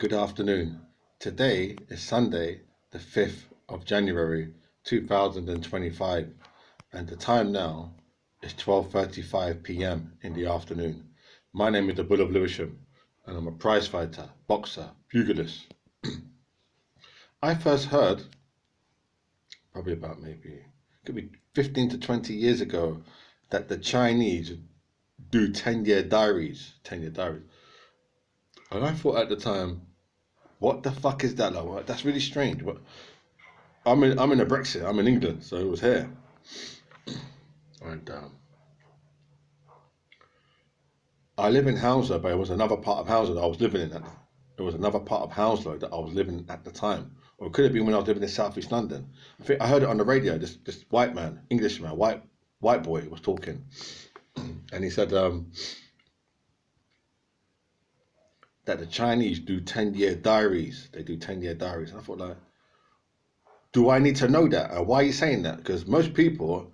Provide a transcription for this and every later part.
Good afternoon. Today is Sunday, the 5th of January 2025, and the time now is 12:35 p.m. in the afternoon. My name is the Bull of Lewisham, and I'm a prize fighter, boxer, pugilist. I first heard, probably about maybe, could be 15 to 20 years ago, that the Chinese do 10-year diaries, 10-year diaries. And I thought at the time, what the fuck is that? Like, that's really strange. I'm in a Brexit. I'm in England, so it was here. And I live in Hounslow, but it was another part of Hounslow that I was living in. It was another part of Hounslow that I was living in at the time, or it could have been when I was living in South East London. I think I heard it on the radio. This white man, Englishman, white boy was talking, and he said that the Chinese do 10-year diaries. They do 10-year diaries. And I thought, like, do I need to know that? And why are you saying that? Because most people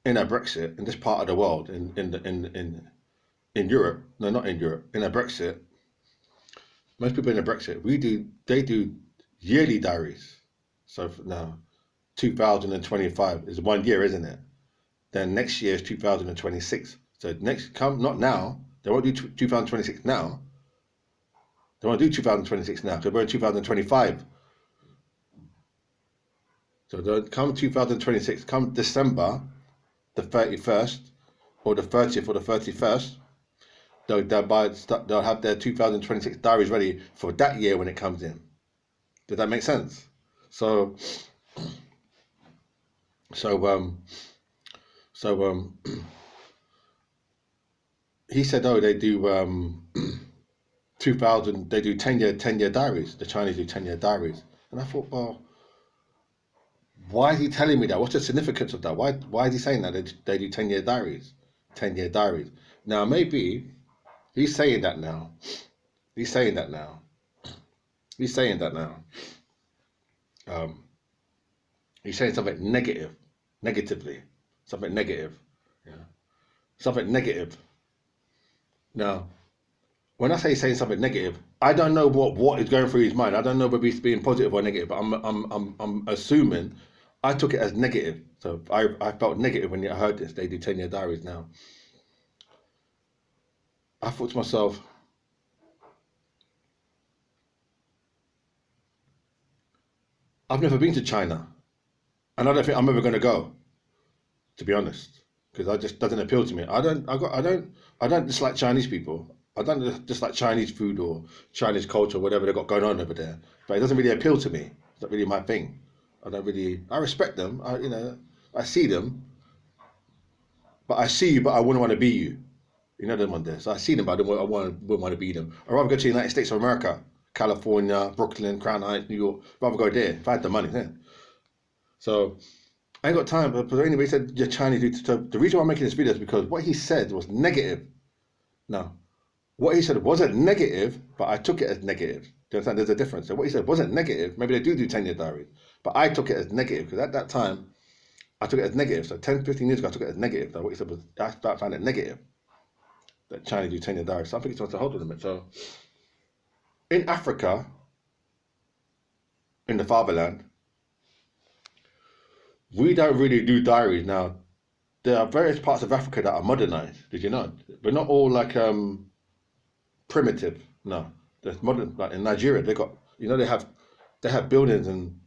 in a Brexit in this part of the world, in Europe, no, not in Europe, in a Brexit, most people in a Brexit, they do yearly diaries. So now, 2025 is 1 year, isn't it? Then next year is 2026. So not now. They won't do 2026 now. They won't do 2026 now because we're in 2025. So they'll come 2026, come December the 31st or the 30th or the 31st, they'll have their 2026 diaries ready for that year when it comes in. Does that make sense? So he said, oh, they do 2000, they do 10-year diaries. The Chinese do 10-year diaries. And I thought, well, why is he telling me that? What's the significance of that? Why is he saying that they do 10-year diaries? 10-year diaries. Now, maybe he's saying that now. He's saying that now. He's saying that now. He's saying something negatively. Something negative. Yeah. Something negative. Now, when I say he's saying something negative, I don't know what is going through his mind. I don't know whether he's being positive or negative, but I'm assuming I took it as negative. So I felt negative when I heard this. They do 10-year diaries now. I thought to myself, I've never been to China, and I don't think I'm ever going to go, to be honest, because it just doesn't appeal to me. I don't dislike Chinese people. I don't dislike Chinese food or Chinese culture, whatever they've got going on over there. But it doesn't really appeal to me. It's not really my thing. I respect them. I see them, but I see you, but I wouldn't want to be you. You know them on there. So I see them, but wouldn't want to be them. I'd rather go to the United States of America, California, Brooklyn, Crown Heights, New York. I'd rather go there if I had the money. Yeah. So I ain't got time. But anyway, he said, you're Chinese. So the reason why I'm making this video is because what he said was negative. Now, what he said wasn't negative, but I took it as negative. Do you understand? There's a difference. So what he said wasn't negative. Maybe they do 10-year diaries, but I took it as negative because at that time, I took it as negative. So 10, 15 years ago, I took it as negative. So what he said was, I found it negative that China do 10-year diaries. So I think it's supposed to hold on a minute. So in Africa, in the fatherland, we don't really do diaries. Now, there are various parts of Africa that are modernized. Did you know? We're not all like primitive. No, there's modern. Like in Nigeria, they got, they have buildings and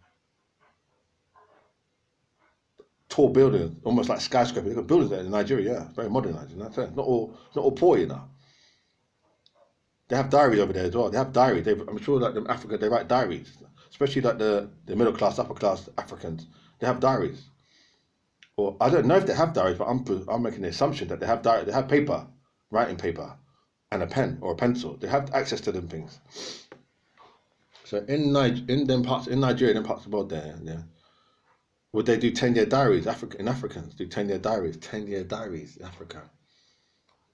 tall buildings, almost like skyscrapers. They got buildings there in Nigeria. Yeah, very modernized in that sense. Not all poor, They have diaries over there as well. They have diaries. I'm sure that in Africa they write diaries, especially like the middle class, upper class Africans. They have diaries. Or I don't know if they have diaries, but I'm making the assumption that they have diaries. They have paper, writing paper, and a pen or a pencil. They have access to them things. So in Nigeria, in parts of the world there, yeah, would they do 10-year diaries? Africans do 10-year diaries. 10-year diaries in Africa.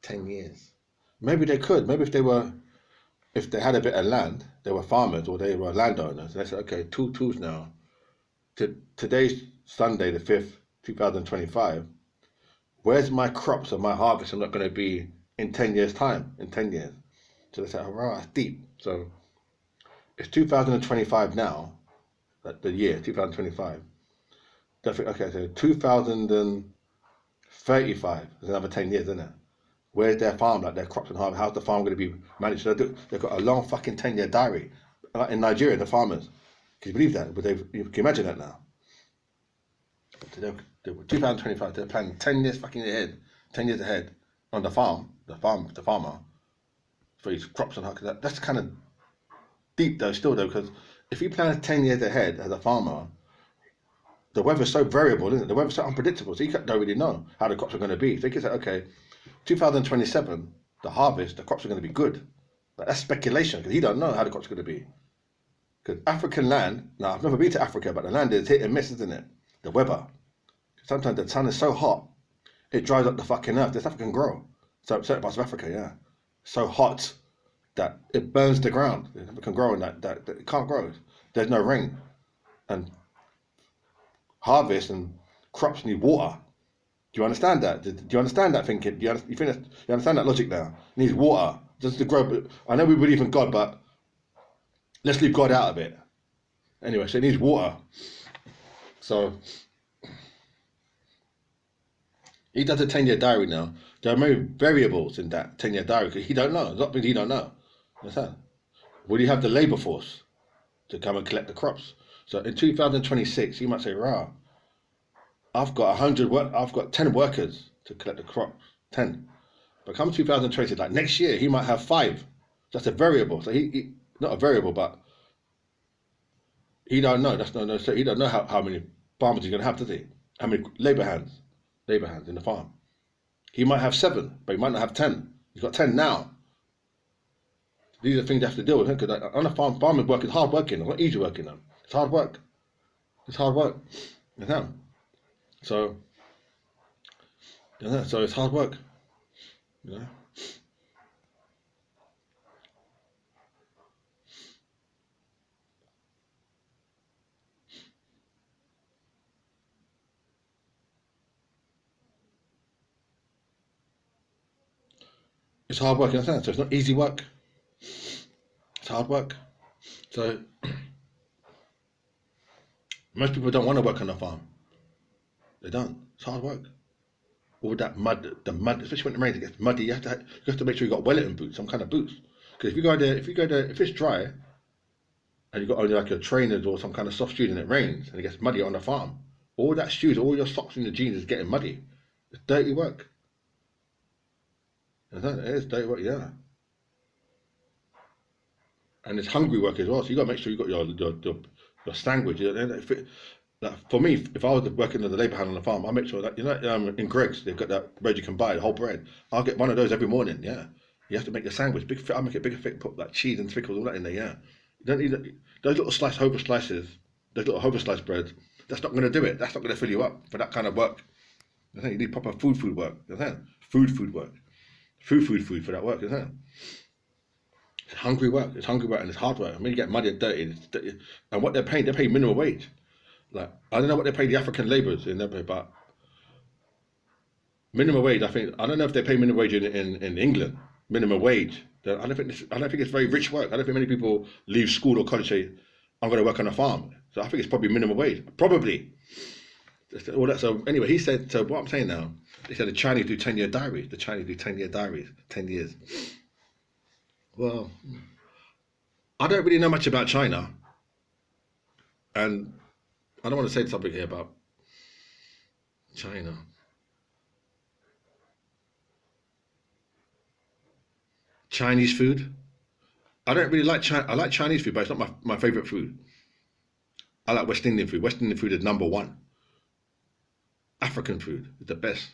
10 years. Maybe they could. Maybe if they had a bit of land, they were farmers or they were landowners. And they said, okay, tools now. Today's Sunday, the 5th, 2025. Where's my crops and my harvest? I'm not going to be in 10 years' time. In 10 years. So they said, oh, wow, that's deep. So It's 2025 now, like the year 2025. Okay, so 2035 is another 10 years, isn't it? Where's their farm, like their crops and harvest? How's the farm going to be managed? They've got a long fucking 10-year diary. Like in Nigeria, the farmers. Can you believe that? But you can imagine that now. 2025, they're planning 10 years fucking ahead, 10 years ahead on the farmer for his crops and that's kind of deep though, still though, because if you plan 10 years ahead as a farmer, the weather's so variable, isn't it? The weather's so unpredictable, so you don't really know how the crops are going to be. So you can say, okay, 2027, the harvest, the crops are going to be good. But that's speculation because you don't know how the crops are going to be. Because African land, now I've never been to Africa, but the land is hit and miss, isn't it? The weather. Sometimes the sun is so hot, it dries up the fucking earth. There's nothing can grow. So certain parts of Africa, yeah. So hot that it burns the ground. It never can grow in that it can't grow. There's no rain. And harvest and crops need water. Do you understand that? Do you understand that thinking? You understand that logic now? It needs water just to grow. But I know we believe in God, but let's leave God out of it. Anyway, so it needs water. So he does a 10-year diary now. There are many variables in that 10-year diary because he don't know. It's not because he don't know. Understand? Will you have the labour force to come and collect the crops? So in 2026, you might say, "Rah, I've got 10 workers to collect the crops, 10." But come 2020, like next year, he might have 5. That's a variable. So he not a variable, but he don't know. That's no. So he don't know how many farmers he's gonna have, does he? How many labour hands in the farm? He might have 7, but he might not have 10. He's got 10 now. These are things you have to deal with. Because on a farming work is hard working. It's not easy working. Though. It's hard work. It's hard work. You know? So it's hard work. You know? It's hard work, you understand? So it's not easy work. It's hard work. So most people don't want to work on a farm. They don't. It's hard work. All that mud, especially when it rains, it gets muddy. You have to make sure you got Wellington boots, some kind of boots. Because if you go there, if it's dry, and you've got only like your trainers or some kind of soft shoes and it rains and it gets muddy on the farm, all that shoes, all your socks and your jeans is getting muddy. It's dirty work. It is dirty work, yeah. And it's hungry work as well. So you got to make sure you got your sandwich. Like for me, if I was working as a labour hand on the farm, I make sure that in Greg's they've got that bread you can buy, the whole bread. I'll get one of those every morning. Yeah, you have to make the sandwich big. I make it bigger, thick, put like cheese and pickles all that in there. Yeah, you don't need those little hover slices, those little hover slice breads. That's not going to do it. That's not going to fill you up for that kind of work. I think you need proper food work. You know? Food work. Food for that work. You know? It's hungry work. It's hungry work and it's hard work. I mean, you get muddy and dirty. And what they're paying minimum wage. Like I don't know what they pay the African labourers in there, but minimum wage. I don't know if they pay minimum wage in England. Minimum wage. I don't think it's very rich work. I don't think many people leave school or college say, "I'm going to work on a farm." So I think it's probably minimum wage. Probably. All that. So anyway, he said. So what I'm saying now, they said the Chinese do 10-year diaries. The Chinese do 10-year diaries. 10 years. Well, I don't really know much about China, and I don't want to say something here about China. Chinese food. I don't really like China. I like Chinese food, but it's not my favorite food. I like West Indian food. West Indian food is number one. African food is the best.